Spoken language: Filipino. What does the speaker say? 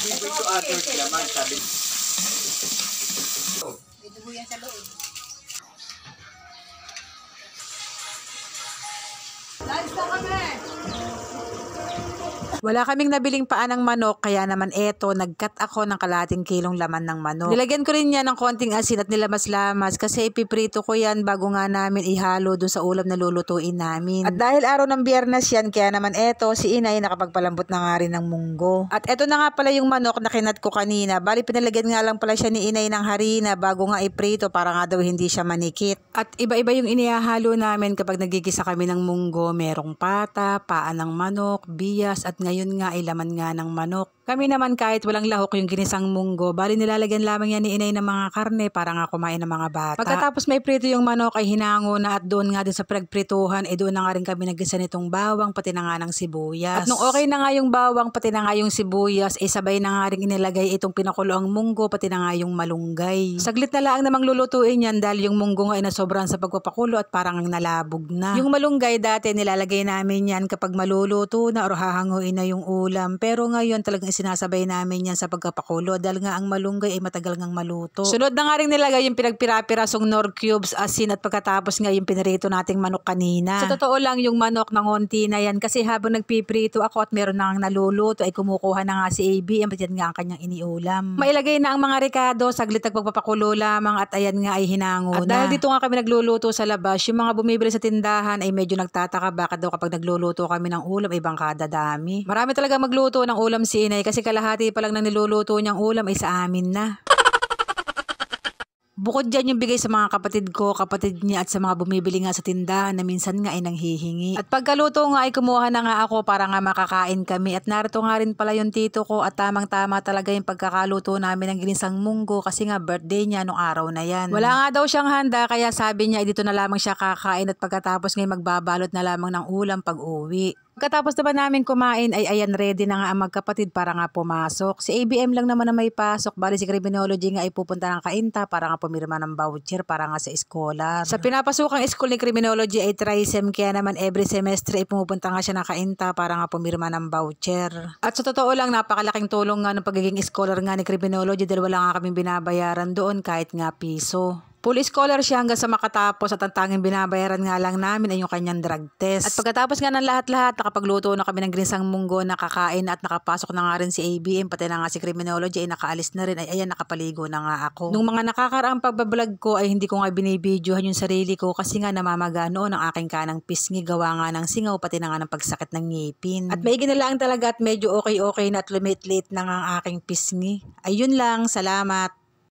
Ito others naman, sabi. May dugo yan sa loob. Lunch na kami! Wala kaming nabiling paa ng manok, kaya naman eto, nag-cut ako ng kalating kilong laman ng manok. Nilagyan ko rin yan ng konting asin at nilamas-lamas kasi ipiprito ko yan bago nga namin ihalo dun sa ulam na lulutuin namin. At dahil araw ng Biyernes yan, kaya naman eto, si inay nakapagpalambot na nga rin ng munggo. At eto na nga pala yung manok na kinat ko kanina. Bali pinalagyan nga lang pala siya ni inay ng harina bago nga iprito para nga daw hindi siya manikit. At iba-iba yung inihahalo namin kapag nagigisa kami ng munggo. Merong pata, paa ng manok, bias at ngayon nga ay laman nga ng manok. Kami naman kahit walang lahok yung ginisang munggo, bali nilalagyan lamang yan ni inay ng mga karne para nga kumain ng mga bata. Pagkatapos may prito yung manok ay hinango na at doon nga din sa pinagprituhan ay doon na nga rin kami naggisa nitong bawang pati na nga ng sibuyas. At nung okay na nga yung bawang pati na nga yung sibuyas ay sabay na nga rin inilagay itong pinakulo ang munggo pati na nga yung malunggay. Saglit na lang namang lulutuin yan dahil yung munggo nga ay nasobran sa pagpapakulo at parang nalabog na. Yung malunggay dati nilalagay namin yan kapag maluluto na or hahanguin na yung ulam, pero ngayon talagang sinasabay namin yan sa pagkapakulo dahil nga ang malunggay ay matagal ngang maluto. Sunod na nga rin nilagay yung pinagpira-pirasong nor cubes, asin at pagkatapos nga yung pinirito nating manok kanina. Sa totoo lang yung manok ng onti na yan kasi habang nagpiprito ako at meron na nga naluluto ay kumukuha na nga si ABM at yan nga ang kanyang iniulam. Mailagay na ang mga rekado, saglit nagpagpapakulo lamang at ayan nga ay hinango na. At dahil dito nga kami nagluluto sa labas, yung mga bumibili sa tindahan ay medyo nagtataka bakit daw kapag nagluluto kami ng ulam ay bangkada dami. Marami talaga magluto ng ulam si inay kasi kalahati pa lang ng niluluto niyang ulam ay sa amin na. Bukod dyan yung bigay sa mga kapatid ko, kapatid niya at sa mga bumibili nga sa tindahan na minsan nga ay nanghihingi. At pagkaluto nga ay kumuha na nga ako para nga makakain kami at narito nga rin pala yung tito ko at tamang-tama talaga yung pagkakaluto namin ng ginisang munggo kasi nga birthday niya nung araw na yan. Wala nga daw siyang handa kaya sabi niya ay dito na lamang siya kakain at pagkatapos ngayon magbabalot na lamang ng ulam pag uwi. Pagkatapos naman namin kumain ay ayan ready na nga ang magkapatid para nga pumasok. Si ABM lang naman na may pasok, bali si Criminology nga ay pupunta ng Kainta para nga pumirma ng voucher para nga sa scholar. Sa pinapasukang school ni Criminology ay TriSem kaya naman every semestre ay pumupunta nga siya ng Kainta para nga pumirma ng voucher. At sa totoo lang napakalaking tulong nga ng pagiging scholar nga ni Criminology dahil wala nga kaming binabayaran doon kahit nga piso. Full scholar siya hanggang sa makatapos at ang tanging binabayaran nga lang namin ay yung kanyang drug test. At pagkatapos nga ng lahat-lahat, nakapagluto na kami ng ginisang munggo, nakakain at nakapasok na nga rin si ABM, pati na nga si Criminology ay nakaalis na rin. Ay ayan, nakapaligo na nga ako. Nung mga nakakaraang pagbablog ko ay hindi ko nga binibidyohan yung sarili ko kasi nga namamaga noon ang aking kanang pisngi gawa nga ng singaw pati na nga ng pagsakit ng ngipin. At maigi na lang talaga at medyo okay na at lumit-lit na nga ang aking pisngi. Ayun lang, salamat.